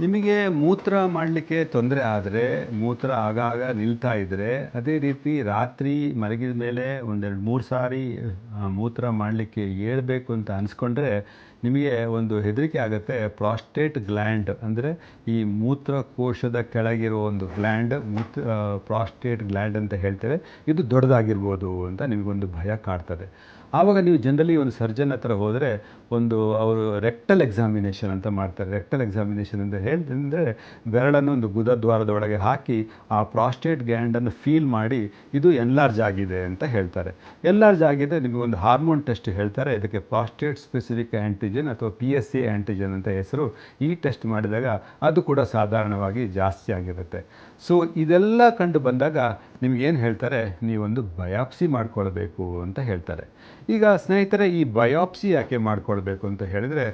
ನಿಮಗೆ ಮೂತ್ರ ಮಾಡಲಿಕ್ಕೆ ತೊಂದರೆ ಆದರೆ, ಮೂತ್ರ ಆಗಾಗ ನಿಲ್ತಾ ಇದ್ದರೆ, ಅದೇ ರೀತಿ ರಾತ್ರಿ ಮಲಗಿದ ಮೇಲೆ ಒಂದೆರಡು ಮೂರು ಸಾರಿ ಮೂತ್ರ ಮಾಡಲಿಕ್ಕೆ ಏಳಬೇಕು ಅಂತ ಅನಿಸ್ಕೊಂಡ್ರೆ ನಿಮಗೆ ಒಂದು ಹೆದರಿಕೆ ಆಗುತ್ತೆ. ಪ್ರಾಸ್ಟೇಟ್ ಗ್ಲ್ಯಾಂಡ್ ಅಂದರೆ ಈ ಮೂತ್ರಕೋಶದ ಕೆಳಗಿರೋ ಒಂದು ಗ್ಲ್ಯಾಂಡ್ ಪ್ರಾಸ್ಟೇಟ್ ಗ್ಲ್ಯಾಂಡ್ ಅಂತ ಹೇಳ್ತೇವೆ, ಇದು ದೊಡ್ಡದಾಗಿರ್ಬೋದು ಅಂತ ನಿಮಗೊಂದು ಭಯ ಕಾಡ್ತದೆ. ಆವಾಗ ನೀವು ಜನರಲಿ ಒಂದು ಸರ್ಜನ್ ಹತ್ರ ಹೋದರೆ ಅವರು ರೆಕ್ಟಲ್ ಎಕ್ಸಾಮಿನೇಷನ್ ಅಂತ ಮಾಡ್ತಾರೆ. ರೆಕ್ಟಲ್ ಎಕ್ಸಾಮಿನೇಷನ್ ಅಂತ ಹೇಳಿದ್ರೆ ಬೆರಳನ್ನು ಒಂದು ಗುದದ್ವಾರದೊಳಗೆ ಹಾಕಿ ಆ ಪ್ರಾಸ್ಟೇಟ್ ಗ್ಲ್ಯಾಂಡನ್ನು ಫೀಲ್ ಮಾಡಿ ಇದು ಎನ್ಲಾರ್ಜ್ ಆಗಿದೆ ಅಂತ ಹೇಳ್ತಾರೆ. ಎನ್ಲಾರ್ಜ್ ಆಗಿದೆ, ನಿಮಗೊಂದು ಹಾರ್ಮೋನ್ ಟೆಸ್ಟ್ ಹೇಳ್ತಾರೆ, ಇದಕ್ಕೆ ಪ್ರಾಸ್ಟೇಟ್ ಸ್ಪೆಸಿಫಿಕ್ ಆ್ಯಂಟಿಜನ್ ಅಥವಾ PSA ಆ್ಯಂಟಿಜನ್ ಅಂತ ಹೆಸರು. ಈ ಟೆಸ್ಟ್ ಮಾಡಿದಾಗ ಅದು ಕೂಡ ಸಾಧಾರಣವಾಗಿ ಜಾಸ್ತಿ ಆಗಿರುತ್ತೆ. ಸೊ ಇದೆಲ್ಲ ಕಂಡು ಬಂದಾಗ ನಿಮಗೇನು ಹೇಳ್ತಾರೆ, ನೀವೊಂದು ಬಯಾಪ್ಸಿ ಮಾಡ್ಕೊಳ್ಬೇಕು ಅಂತ ಹೇಳ್ತಾರೆ. ಈಗ ಸ್ನೇಹಿತರೆ, ಈ ಬಯಾಪ್ಸಿ ಯಾಕೆ ಮಾಡ್ಕೊಳ್ಬೇಕು ಅಂತ ಹೇಳಿದರೆ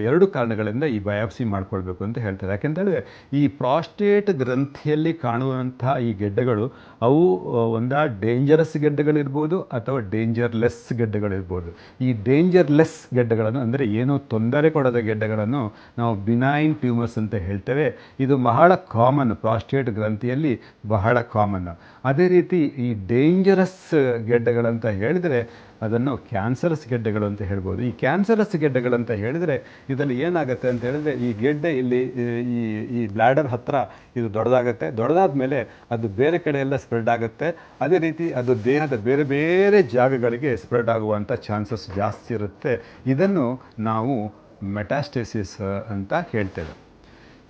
ಎರಡು ಕಾರಣಗಳಿಂದ ಈ ಬಯಾಪ್ಸಿ ಮಾಡ್ಕೊಳ್ಬೇಕು ಅಂತ ಹೇಳ್ತಾರೆ. ಯಾಕೆಂತೇಳಿದ್ರೆ ಈ ಪ್ರಾಸ್ಟೇಟ್ ಗ್ರಂಥಿಯಲ್ಲಿ ಕಾಣುವಂಥ ಈ ಗೆಡ್ಡೆಗಳು ಅವು ಡೇಂಜರಸ್ ಗೆಡ್ಡೆಗಳಿರ್ಬೋದು ಅಥವಾ ಡೇಂಜರ್ಲೆಸ್ ಗೆಡ್ಡೆಗಳಿರ್ಬೋದು. ಈ ಡೇಂಜರ್ಲೆಸ್ ಗೆಡ್ಡೆಗಳನ್ನು ಅಂದರೆ ಏನೂ ತೊಂದರೆ ಕೊಡದ ಗೆಡ್ಡೆಗಳನ್ನು ನಾವು ಬಿನೈನ್ ಟ್ಯೂಮರ್ಸ್ ಅಂತ ಹೇಳ್ತೇವೆ. ಇದು ಬಹಳ ಕಾಮನ್, ಪ್ರಾಸ್ಟೇಟ್ ಗ್ರಂಥಿಯಲ್ಲಿ ಬಹಳ ಕಾಮನ್. ಅದೇ ರೀತಿ ಈ ಡೇಂಜರಸ್ ಗೆಡ್ಡೆಗಳಂತ ಹೇಳಿದರೆ ಅದನ್ನು ಕ್ಯಾನ್ಸರಸ್ ಗೆಡ್ಡೆಗಳು ಅಂತ ಹೇಳ್ಬೋದು. ಈ ಕ್ಯಾನ್ಸರಸ್ ಗೆಡ್ಡೆಗಳಂತ ಹೇಳಿದರೆ ಇದರಲ್ಲಿ ಏನಾಗುತ್ತೆ ಅಂತ ಹೇಳಿದ್ರೆ, ಈ ಗೆಡ್ಡೆ ಇಲ್ಲಿ ಈ ಬ್ಲ್ಯಾಡರ್ ಹತ್ತಿರ ಇದು ದೊಡ್ಡದಾಗುತ್ತೆ. ದೊಡ್ಡದಾದ ಮೇಲೆ ಅದು ಬೇರೆ ಕಡೆ ಎಲ್ಲ ಸ್ಪ್ರೆಡ್ ಆಗುತ್ತೆ. ಅದೇ ರೀತಿ ಅದು ದೇಹದ ಬೇರೆ ಬೇರೆ ಜಾಗಗಳಿಗೆ ಸ್ಪ್ರೆಡ್ ಆಗುವಂಥ ಚಾನ್ಸಸ್ ಜಾಸ್ತಿ ಇರುತ್ತೆ. ಇದನ್ನು ನಾವು ಮೆಟಾಸ್ಟೇಸಿಸ್ ಅಂತ ಹೇಳ್ತೇವೆ.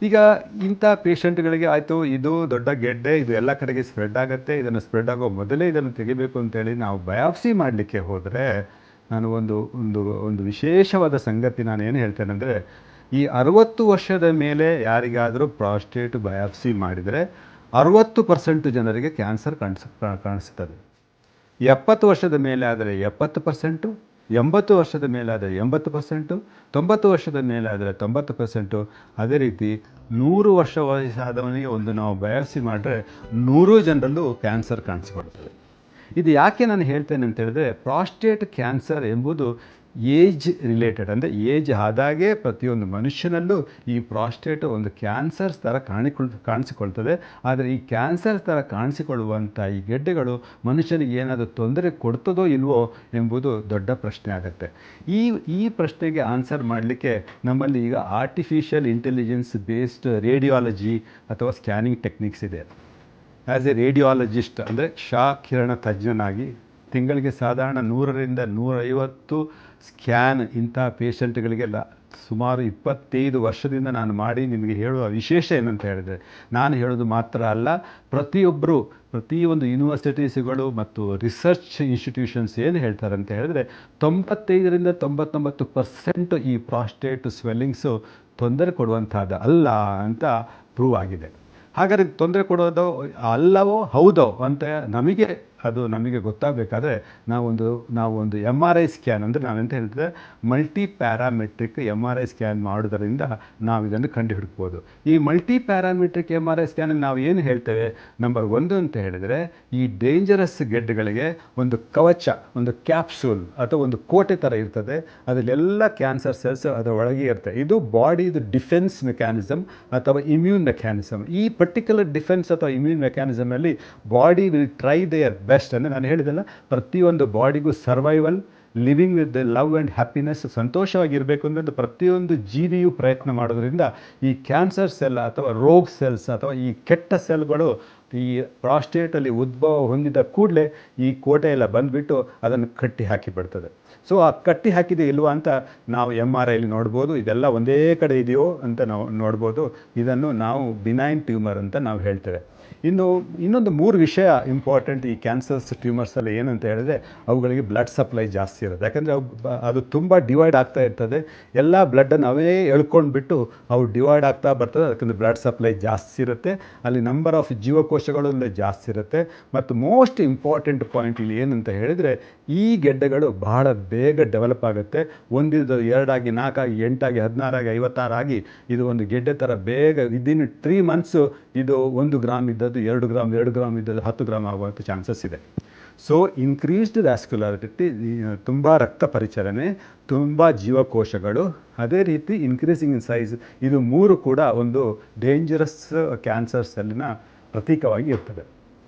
ಈಗ ಇಂಥ ಪೇಷಂಟ್ಗಳಿಗೆ ಆಯಿತು, ಇದು ದೊಡ್ಡ ಗೆಡ್ಡೆ, ಇದು ಎಲ್ಲ ಕಡೆಗೆ ಸ್ಪ್ರೆಡ್ ಆಗುತ್ತೆ, ಇದನ್ನು ಸ್ಪ್ರೆಡ್ ಆಗೋ ಮೊದಲೇ ಇದನ್ನು ತೆಗಿಬೇಕು ಅಂತೇಳಿ ನಾವು ಬಯಾಪ್ಸಿ ಮಾಡಲಿಕ್ಕೆ ಹೋದರೆ, ನಾನು ಒಂದು ವಿಶೇಷವಾದ ಸಂಗತಿ ನಾನು ಏನು ಹೇಳ್ತೇನೆ ಅಂದರೆ, ಈ 60 ವರ್ಷದ ಮೇಲೆ ಯಾರಿಗಾದರೂ ಪ್ರಾಸ್ಟೇಟ್ ಬಯಾಪ್ಸಿ ಮಾಡಿದರೆ 60% ಜನರಿಗೆ ಕ್ಯಾನ್ಸರ್ ಕಾಣಿಸ್ತದೆ. 70 ವರ್ಷದ ಮೇಲೆ ಆದರೆ 70%, 80 ವರ್ಷದ ಮೇಲಾದರೆ 80%, 90 ವರ್ಷದ ಮೇಲಾದರೆ 90%. ಅದೇ ರೀತಿ 100 ವರ್ಷ ವಯಸ್ಸಾದವನಿಗೆ ನಾವು ಬಯಾಪ್ಸಿ ಮಾಡಿದ್ರೆ 100 ಜನರಲ್ಲೂ ಕ್ಯಾನ್ಸರ್ ಕಾಣಿಸಿಕೊಳ್ತದೆ. ಇದು ಯಾಕೆ ನಾನು ಹೇಳ್ತೇನೆ ಅಂತ ಹೇಳಿದ್ರೆ, ಪ್ರಾಸ್ಟೇಟ್ ಕ್ಯಾನ್ಸರ್ ಎಂಬುದು ಏಜ್ ರಿಲೇಟೆಡ್, ಅಂದರೆ ಏಜ್ ಆದಾಗೆ ಪ್ರತಿಯೊಂದು ಮನುಷ್ಯನಲ್ಲೂ ಈ ಪ್ರಾಸ್ಟೇಟ್ ಒಂದು ಕ್ಯಾನ್ಸರ್ಸ್ ಥರ ಕಾಣಿಸಿಕೊಳ್ತದೆ. ಆದರೆ ಈ ಕ್ಯಾನ್ಸರ್ ಥರ ಕಾಣಿಸಿಕೊಳ್ಳುವಂಥ ಈ ಗೆಡ್ಡೆಗಳು ಮನುಷ್ಯನಿಗೆ ಏನಾದರೂ ತೊಂದರೆ ಕೊಡ್ತದೋ ಇಲ್ವೋ ಎಂಬುದು ದೊಡ್ಡ ಪ್ರಶ್ನೆ ಆಗುತ್ತೆ. ಈ ಪ್ರಶ್ನೆಗೆ ಆನ್ಸರ್ ಮಾಡಲಿಕ್ಕೆ ನಮ್ಮಲ್ಲಿ ಈಗ ಆರ್ಟಿಫಿಷಿಯಲ್ ಇಂಟೆಲಿಜೆನ್ಸ್ ಬೇಸ್ಡ್ ರೇಡಿಯಾಲಜಿ ಅಥವಾ ಸ್ಕ್ಯಾನಿಂಗ್ ಟೆಕ್ನಿಕ್ಸ್ ಇದೆ. ಆ್ಯಸ್ ಎ ರೇಡಿಯಾಲಜಿಸ್ಟ್ ಅಂದರೆ ಕಿರಣ ತಜ್ಞನಾಗಿ ತಿಂಗಳಿಗೆ ಸಾಧಾರಣ 100ರಿಂದ 150 ಸ್ಕ್ಯಾನ್ ಇಂಥ ಪೇಷಂಟ್ಗಳಿಗೆಲ್ಲ ಸುಮಾರು 25 ವರ್ಷದಿಂದ ನಾನು ಮಾಡಿ ನಿಮಗೆ ಹೇಳುವ ವಿಶೇಷ ಏನಂತ ಹೇಳಿದರೆ, ನಾನು ಹೇಳೋದು ಮಾತ್ರ ಅಲ್ಲ, ಪ್ರತಿಯೊಂದು ಯೂನಿವರ್ಸಿಟೀಸ್ಗಳು ಮತ್ತು ರಿಸರ್ಚ್ ಇನ್ಸ್ಟಿಟ್ಯೂಷನ್ಸ್ ಏನು ಹೇಳ್ತಾರೆ ಅಂತ ಹೇಳಿದ್ರೆ 95ರಿಂದ 99% ಈ ಪ್ರಾಸ್ಟೇಟ್ ಸ್ವೆಲ್ಲಿಂಗ್ಸು ತೊಂದರೆ ಕೊಡುವಂಥದ್ದು ಅಲ್ಲ ಅಂತ ಪ್ರೂವ್ ಆಗಿದೆ. ಹಾಗಾದರೆ ತೊಂದರೆ ಕೊಡೋದು ಅಲ್ಲವೋ ಹೌದೋ ಅಂತ ನಮಗೆ ಗೊತ್ತಾಗಬೇಕಾದ್ರೆ ನಾವೊಂದು MRI ಸ್ಕ್ಯಾನ್, ಅಂದರೆ ನಾವೆಂತ ಹೇಳ್ತೇವೆ, ಮಲ್ಟಿ ಪ್ಯಾರಾಮೆಟ್ರಿಕ್ MRI ಸ್ಕ್ಯಾನ್ ಮಾಡೋದರಿಂದ ನಾವು ಇದನ್ನು ಕಂಡು ಹಿಡ್ಬೋದು. ಈ ಮಲ್ಟಿ ಪ್ಯಾರಾಮೆಟ್ರಿಕ್ MRI ಸ್ಕ್ಯಾನಲ್ಲಿ ನಾವು ಏನು ಹೇಳ್ತೇವೆ, ನಂಬರ್ 1 ಅಂತ ಹೇಳಿದರೆ, ಈ ಡೇಂಜರಸ್ ಗೆಡ್ಡೆಗಳಿಗೆ ಒಂದು ಕವಚ, ಒಂದು ಕ್ಯಾಪ್ಸೂಲ್ ಅಥವಾ ಒಂದು ಕೋಟೆ ಥರ ಇರ್ತದೆ. ಅದರಲ್ಲೆಲ್ಲ ಕ್ಯಾನ್ಸರ್ ಸೆಲ್ಸ್ ಅದರ ಒಳಗೆ ಇರುತ್ತೆ. ಇದು ಬಾಡಿದು ಡಿಫೆನ್ಸ್ ಮೆಕ್ಯಾನಿಸಮ್ ಅಥವಾ ಇಮ್ಯೂನ್ ಮೆಕ್ಯಾನಿಸಮ್. ಈ ಪರ್ಟಿಕ್ಯುಲರ್ ಡಿಫೆನ್ಸ್ ಅಥವಾ ಇಮ್ಯೂನ್ ಮೆಕ್ಯಾನಿಸಮಲ್ಲಿ body will try their best. ಅಂದರೆ ನಾನು ಹೇಳಿದೆಲ್ಲ, ಪ್ರತಿಯೊಂದು ಬಾಡಿಗೂ survival, living with love and happiness, ಸಂತೋಷವಾಗಿರಬೇಕು ಅನ್ನೋದು ಪ್ರತಿಯೊಂದು ಜೀವಿಯು ಪ್ರಯತ್ನ ಮಾಡೋದ್ರಿಂದ ಈ ಕ್ಯಾನ್ಸರ್ ಸೆಲ್ ಅಥವಾ ರೋಗ್ ಸೆಲ್ಸ್ ಅಥವಾ ಈ ಕೆಟ್ಟ ಸೆಲ್ಗಳು ಈ ಪ್ರಾಸ್ಟೇಟಲ್ಲಿ ಉದ್ಭವ ಹೊಂದಿದ ಕೂಡಲೇ ಈ ಕೋಟೆ ಎಲ್ಲ ಬಂದುಬಿಟ್ಟು ಅದನ್ನು ಕಟ್ಟಿ ಹಾಕಿಬಿಡ್ತದೆ. ಸೊ ಆ ಕಟ್ಟಿ ಹಾಕಿದೆ ಇಲ್ವಾ ಅಂತ ನಾವು MRIಲಿ ನೋಡ್ಬೋದು. ಇದೆಲ್ಲ ಒಂದೇ ಕಡೆ ಇದೆಯೋ ಅಂತ ನಾವು ನೋಡ್ಬೋದು. ಇದನ್ನು ನಾವು ಬಿನೈನ್ ಟ್ಯೂಮರ್ ಅಂತ ನಾವು ಹೇಳ್ತೇವೆ. ಇನ್ನೊಂದು 3 ವಿಷಯ ಇಂಪಾರ್ಟೆಂಟ್ ಈ ಕ್ಯಾನ್ಸರ್ಸ್ ಟ್ಯೂಮರ್ಸಲ್ಲಿ ಏನಂತ ಹೇಳಿದ್ರೆ, ಅವುಗಳಿಗೆ ಬ್ಲಡ್ ಸಪ್ಲೈ ಜಾಸ್ತಿ ಇರುತ್ತೆ. ಯಾಕಂದರೆ ಅದು ತುಂಬ ಡಿವೈಡ್ ಆಗ್ತಾ ಇರ್ತದೆ. ಎಲ್ಲ ಬ್ಲಡ್ಡನ್ನು ಅವೇ ಎಳ್ಕೊಂಡ್ಬಿಟ್ಟು ಅವು ಡಿವೈಡ್ ಆಗ್ತಾ ಬರ್ತದೆ. ಅದಕ್ಕೆ ಬ್ಲಡ್ ಸಪ್ಲೈ ಜಾಸ್ತಿ ಇರುತ್ತೆ. ಅಲ್ಲಿ ನಂಬರ್ ಆಫ್ ಜೀವಕೋಶಗಳು ಜಾಸ್ತಿ ಇರುತ್ತೆ. ಮತ್ತು ಮೋಸ್ಟ್ ಇಂಪಾರ್ಟೆಂಟ್ ಪಾಯಿಂಟ್ ಇಲ್ಲಿ ಏನಂತ ಹೇಳಿದರೆ, ಈ ಗೆಡ್ಡೆಗಳು ಬಹಳ ಬೇಗ ಡೆವಲಪ್ ಆಗುತ್ತೆ. 1, 2 ಆಗಿ 4 ಆಗಿ 8 ಆಗಿ 16 ಆಗಿ 56 ಆಗಿ ಇದು ಒಂದು ಗೆಡ್ಡೆ ಥರ ಬೇಗ ವಿದಿನ್ 3 ಮಂತ್ಸು ಇದು 1 ಗ್ರಾಮ್ ಇದ್ದದ್ದು 2 ಗ್ರಾಮ್, 2 ಗ್ರಾಮ್ ಇದ್ದದ್ದು 10 ಗ್ರಾಮ್ ಆಗುವಂಥ ಚಾನ್ಸಸ್ ಇದೆ. ಸೊ ಇನ್ಕ್ರೀಸ್ಡ್ ವ್ಯಾಸ್ಕ್ಯುಲಾರಿಟಿ, ತುಂಬ ರಕ್ತ ಪರಿಚಲನೆ, ತುಂಬ ಜೀವಕೋಶಗಳು, ಅದೇ ರೀತಿ ಇನ್ಕ್ರೀಸಿಂಗ್ ಇನ್ ಸೈಜ್, ಇದು ಮೂರು ಕೂಡ ಒಂದು ಡೇಂಜರಸ್ ಕ್ಯಾನ್ಸರ್ ಸೆಲ್ಲಿನ ಪ್ರತೀಕವಾಗಿ ಇರ್ತದೆ.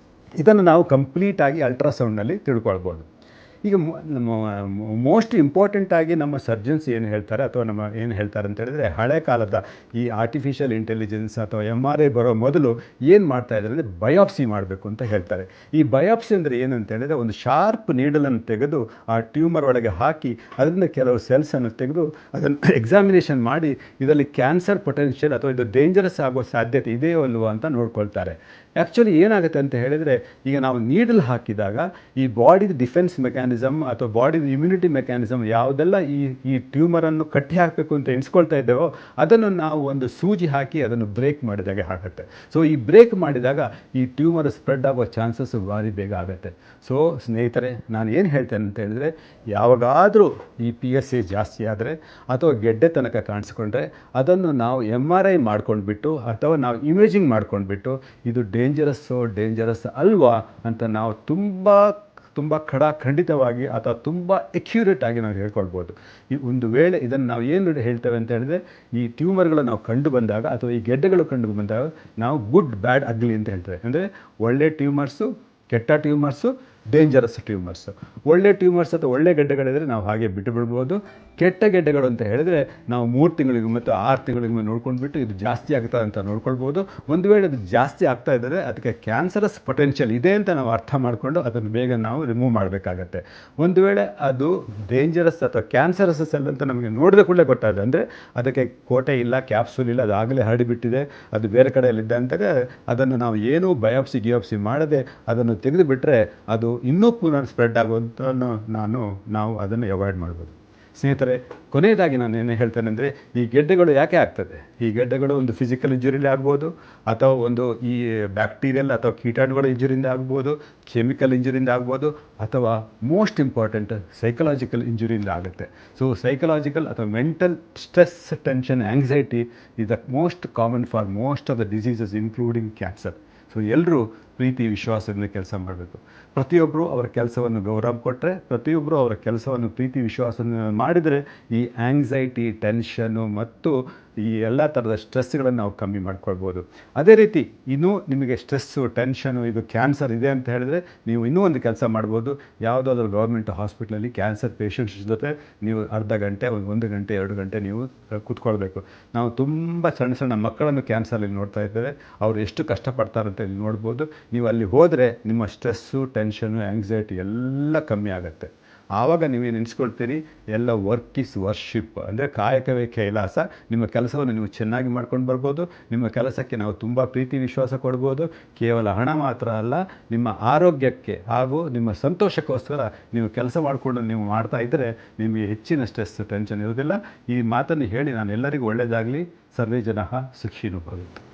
ಇದನ್ನು ನಾವು ಕಂಪ್ಲೀಟಾಗಿ ಅಲ್ಟ್ರಾಸೌಂಡ್ನಲ್ಲಿ ತಿಳ್ಕೊಳ್ಬೋದು. ಈಗ ಮೋಸ್ಟ್ ಇಂಪಾರ್ಟೆಂಟಾಗಿ ನಮ್ಮ ಸರ್ಜನ್ಸ್ ಏನು ಹೇಳ್ತಾರೆ ಅಥವಾ ನಮ್ಮ ಏನು ಹೇಳ್ತಾರೆ ಅಂತ ಹೇಳಿದ್ರೆ, ಹಳೆ ಕಾಲದ ಈ ಆರ್ಟಿಫಿಷಿಯಲ್ ಇಂಟೆಲಿಜೆನ್ಸ್ ಅಥವಾ MRI ಬರೋ ಮೊದಲು ಏನು ಮಾಡ್ತಾ ಇದ್ದಾರೆ ಅಂದರೆ ಬಯಾಪ್ಸಿ ಮಾಡಬೇಕು ಅಂತ ಹೇಳ್ತಾರೆ. ಈ ಬಯಾಪ್ಸಿ ಅಂದರೆ ಏನಂತ ಹೇಳಿದ್ರೆ, ಒಂದು ಶಾರ್ಪ್ ನೀಡಲನ್ನು ತೆಗೆದು ಆ ಟ್ಯೂಮರ್ ಒಳಗೆ ಹಾಕಿ ಅದರಿಂದ ಕೆಲವು ಸೆಲ್ಸನ್ನು ತೆಗೆದು ಅದನ್ನು ಎಕ್ಸಾಮಿನೇಷನ್ ಮಾಡಿ ಇದರಲ್ಲಿ ಕ್ಯಾನ್ಸರ್ ಪೊಟೆನ್ಷಿಯಲ್ ಅಥವಾ ಇದು ಡೇಂಜರಸ್ ಆಗೋ ಸಾಧ್ಯತೆ ಇದೆಯೋ ಅಲ್ವೋ ಅಂತ ನೋಡ್ಕೊಳ್ತಾರೆ. ಆ್ಯಕ್ಚುಲಿ ಏನಾಗುತ್ತೆ ಅಂತ ಹೇಳಿದರೆ, ಈಗ ನಾವು ನೀಡಲ್ ಹಾಕಿದಾಗ ಈ ಬಾಡಿದ ಡಿಫೆನ್ಸ್ ಮೆಕ್ಯಾನಿಸಮ್ ಅಥವಾ ಬಾಡಿದ ಇಮ್ಯುನಿಟಿ ಮೆಕ್ಯಾನಿಸಮ್ ಯಾವುದೆಲ್ಲ ಈ ಟ್ಯೂಮರನ್ನು ಕಟ್ಟಿ ಹಾಕಬೇಕು ಅಂತ ಎಣಿಸ್ಕೊಳ್ತಾ ಇದ್ದೇವೋ ಅದನ್ನು ನಾವು ಒಂದು ಸೂಜಿ ಹಾಕಿ ಅದನ್ನು ಬ್ರೇಕ್ ಮಾಡಿದಾಗೆ ಆಗುತ್ತೆ. ಸೊ ಈ ಬ್ರೇಕ್ ಮಾಡಿದಾಗ ಈ ಟ್ಯೂಮರ್ ಸ್ಪ್ರೆಡ್ ಆಗೋ ಚಾನ್ಸಸ್ ಭಾರಿ ಬೇಗ ಆಗುತ್ತೆ. ಸೊ ಸ್ನೇಹಿತರೆ, ನಾನು ಏನು ಹೇಳ್ತೇನೆ ಅಂತ ಹೇಳಿದರೆ, ಯಾವಾಗಾದರೂ ಈ PSA ಜಾಸ್ತಿ ಆದರೆ ಅಥವಾ ಗೆಡ್ಡೆ ತನಕ ಕಾಣಿಸ್ಕೊಂಡ್ರೆ ಅದನ್ನು ನಾವು MRI ಮಾಡ್ಕೊಂಡ್ಬಿಟ್ಟು ಅಥವಾ ನಾವು ಇಮೇಜಿಂಗ್ ಮಾಡ್ಕೊಂಡ್ಬಿಟ್ಟು ಇದು ಡೇಂಜರಸ್ ಅಲ್ವಾ ಅಂತ ನಾವು ತುಂಬ ಖಂಡಿತವಾಗಿ ಅಥವಾ ತುಂಬ ಅಕ್ಯುರೇಟ್ ಆಗಿ ನಾವು ಹೇಳ್ಕೊಳ್ಬೋದು. ಈ ಒಂದು ವೇಳೆ ಇದನ್ನು ನಾವು ಏನು ಹೇಳ್ತೇವೆ ಅಂತ ಹೇಳಿದ್ರೆ, ಈ ಟ್ಯೂಮರ್ಗಳು ನಾವು ಕಂಡು ಬಂದಾಗ ಅಥವಾ ಈ ಗೆಡ್ಡೆಗಳು ಕಂಡು ಬಂದಾಗ ನಾವು ಗುಡ್ ಬ್ಯಾಡ್ ಅಗ್ಲಿ ಅಂತ ಹೇಳ್ತೇವೆ. ಅಂದರೆ ಒಳ್ಳೆ ಟ್ಯೂಮರ್ಸು, ಕೆಟ್ಟ ಟ್ಯೂಮರ್ಸು, ಡೇಂಜರಸ್ ಟ್ಯೂಮರ್ಸು. ಒಳ್ಳೆ ಟ್ಯೂಮರ್ಸ್ ಅಥವಾ ಒಳ್ಳೆ ಗೆಡ್ಡೆಗಳಿದ್ರೆ ನಾವು ಹಾಗೆ ಬಿಟ್ಟು ಬಿಡ್ಬೋದು. ಕೆಟ್ಟ ಗೆಡ್ಡೆಗಳು ಅಂತ ಹೇಳಿದರೆ ನಾವು 3 ತಿಂಗಳಿಗೆ ಮತ್ತು 6 ತಿಂಗಳಿಗೆ ನೋಡ್ಕೊಂಡ್ಬಿಟ್ಟು ಇದು ಜಾಸ್ತಿ ಆಗ್ತದೆ ಅಂತ ನೋಡ್ಕೊಳ್ಬೋದು. ಒಂದು ವೇಳೆ ಅದು ಜಾಸ್ತಿ ಆಗ್ತಾ ಇದ್ದರೆ ಅದಕ್ಕೆ ಕ್ಯಾನ್ಸರಸ್ ಪೊಟೆನ್ಷಿಯಲ್ ಇದೆ ಅಂತ ನಾವು ಅರ್ಥ ಮಾಡಿಕೊಂಡು ಅದನ್ನು ಬೇಗ ನಾವು ರಿಮೂವ್ ಮಾಡಬೇಕಾಗತ್ತೆ. ಒಂದು ವೇಳೆ ಅದು ಡೇಂಜರಸ್ ಅಥವಾ ಕ್ಯಾನ್ಸರಸ್ ಸೆಲ್ ಅಂತ ನಮಗೆ ನೋಡಿದ ಕೂಡಲೇ ಗೊತ್ತಾಗಿದೆ, ಅಂದರೆ ಅದಕ್ಕೆ ಕೋಟೆ ಇಲ್ಲ, ಕ್ಯಾಪ್ಸೂಲ್ ಇಲ್ಲ, ಅದು ಆಗಲೇ ಹರಡಿಬಿಟ್ಟಿದೆ, ಅದು ಬೇರೆ ಕಡೆಯಲ್ಲಿದ್ದೆ ಅಂತಾಗ ಅದನ್ನು ನಾವು ಏನೂ ಗಿಯಾಪ್ಸಿ ಮಾಡದೆ ಅದನ್ನು ತೆಗೆದುಬಿಟ್ರೆ ಅದು ಇನ್ನೂ ಪುನಃ ಸ್ಪ್ರೆಡ್ ಆಗುವಂಥ ನಾವು ಅದನ್ನು ಅವಾಯ್ಡ್ ಮಾಡ್ಬೋದು. ಸ್ನೇಹಿತರೆ, ಕೊನೆಯದಾಗಿ ನಾನು ಏನು ಹೇಳ್ತೇನೆ ಅಂದರೆ, ಈ ಗೆಡ್ಡೆಗಳು ಯಾಕೆ ಆಗ್ತದೆ? ಈ ಗೆಡ್ಡೆಗಳು ಒಂದು ಫಿಸಿಕಲ್ ಇಂಜುರಿಲಿ ಆಗ್ಬೋದು, ಅಥವಾ ಒಂದು ಈ ಬ್ಯಾಕ್ಟೀರಿಯಲ್ ಅಥವಾ ಕೀಟಾಣುಗಳ ಇಂಜುರಿಯಿಂದ ಆಗ್ಬೋದು, ಕೆಮಿಕಲ್ ಇಂಜುರಿಯಿಂದ ಆಗ್ಬೋದು, ಅಥವಾ ಮೋಸ್ಟ್ ಇಂಪಾರ್ಟೆಂಟ್ ಸೈಕಲಾಜಿಕಲ್ ಇಂಜುರಿಯಿಂದ ಆಗುತ್ತೆ. ಸೊ ಸೈಕಲಾಜಿಕಲ್ ಅಥವಾ mental stress, tension, anxiety is the most common for most of the diseases including cancer. So ಎಲ್ಲರೂ ಪ್ರೀತಿ ವಿಶ್ವಾಸದಿಂದ ಕೆಲಸ ಮಾಡಬೇಕು. ಪ್ರತಿಯೊಬ್ಬರು ಅವರ ಕೆಲಸವನ್ನು ಗೌರವ ಕೊಟ್ಟರೆ, ಪ್ರತಿಯೊಬ್ಬರು ಅವರ ಕೆಲಸವನ್ನು ಪ್ರೀತಿ ವಿಶ್ವಾಸದಿಂದ ಮಾಡಿದರೆ ಈ ಆಂಗ್ಸೈಟಿ, ಟೆನ್ಷನ್ನು ಮತ್ತು ಈ ಎಲ್ಲ ಥರದ ಸ್ಟ್ರೆಸ್ಗಳನ್ನು ನಾವು ಕಮ್ಮಿ ಮಾಡ್ಕೊಳ್ಬೋದು. ಅದೇ ರೀತಿ ಇನ್ನೂ ನಿಮಗೆ ಸ್ಟ್ರೆಸ್ಸು, ಟೆನ್ಷನು, ಇದು ಕ್ಯಾನ್ಸರ್ ಇದೆ ಅಂತ ಹೇಳಿದ್ರೆ ನೀವು ಇನ್ನೂ ಒಂದು ಕೆಲಸ ಮಾಡ್ಬೋದು. ಯಾವುದಾದ್ರೂ ಗೌರ್ಮೆಂಟ್ ಹಾಸ್ಪಿಟ್ಲಲ್ಲಿ ಕ್ಯಾನ್ಸರ್ ಪೇಷಂಟ್ಸ್ ಜೊತೆ ನೀವು ಅರ್ಧ ಗಂಟೆ, 1 ಗಂಟೆ, 2 ಗಂಟೆ ನೀವು ಕೂತ್ಕೊಳ್ಬೇಕು. ನಾವು ತುಂಬ ಸಣ್ಣ ಮಕ್ಕಳನ್ನು ಕ್ಯಾನ್ಸರಲ್ಲಿ ನೋಡ್ತಾ ಇದ್ದೇವೆ. ಅವರು ಎಷ್ಟು ಕಷ್ಟಪಡ್ತಾರಂತ ನೀವು ನೋಡ್ಬೋದು. ನೀವು ಅಲ್ಲಿ ಹೋದರೆ ನಿಮ್ಮ ಸ್ಟ್ರೆಸ್ಸು, ಟೆನ್ಷನು, ಆಂಗ್ಸೈಟಿ ಎಲ್ಲ ಕಮ್ಮಿ ಆಗುತ್ತೆ. ಆವಾಗ ನೀವೇ ನೆನೆಸ್ಕೊಳ್ತೀರಿ, ಎಲ್ಲ ವರ್ಕ್ ಈಸ್ ವರ್ಷಿಪ್, ಅಂದರೆ ಕಾಯಕವೇ ಕೈಲಾಸ. ನಿಮ್ಮ ಕೆಲಸವನ್ನು ನೀವು ಚೆನ್ನಾಗಿ ಮಾಡ್ಕೊಂಡು ಬರ್ಬೋದು. ನಿಮ್ಮ ಕೆಲಸಕ್ಕೆ ನಾವು ತುಂಬ ಪ್ರೀತಿ ವಿಶ್ವಾಸ ಕೊಡ್ಬೋದು. ಕೇವಲ ಹಣ ಮಾತ್ರ ಅಲ್ಲ, ನಿಮ್ಮ ಆರೋಗ್ಯಕ್ಕೆ ಹಾಗೂ ನಿಮ್ಮ ಸಂತೋಷಕ್ಕೋಸ್ಕರ ನೀವು ಕೆಲಸ ಮಾಡಿಕೊಂಡು ನೀವು ಮಾಡ್ತಾ ಇದ್ದರೆ ನಿಮಗೆ ಹೆಚ್ಚಿನ ಸ್ಟ್ರೆಸ್, ಟೆನ್ಷನ್ ಇರೋದಿಲ್ಲ. ಈ ಮಾತನ್ನು ಹೇಳಿ ನಾನು ಎಲ್ಲರಿಗೂ ಒಳ್ಳೆಯದಾಗಲಿ. ಸರ್ವೇ ಜನಃ ಸುಖಿನೋ ಭವಂತು.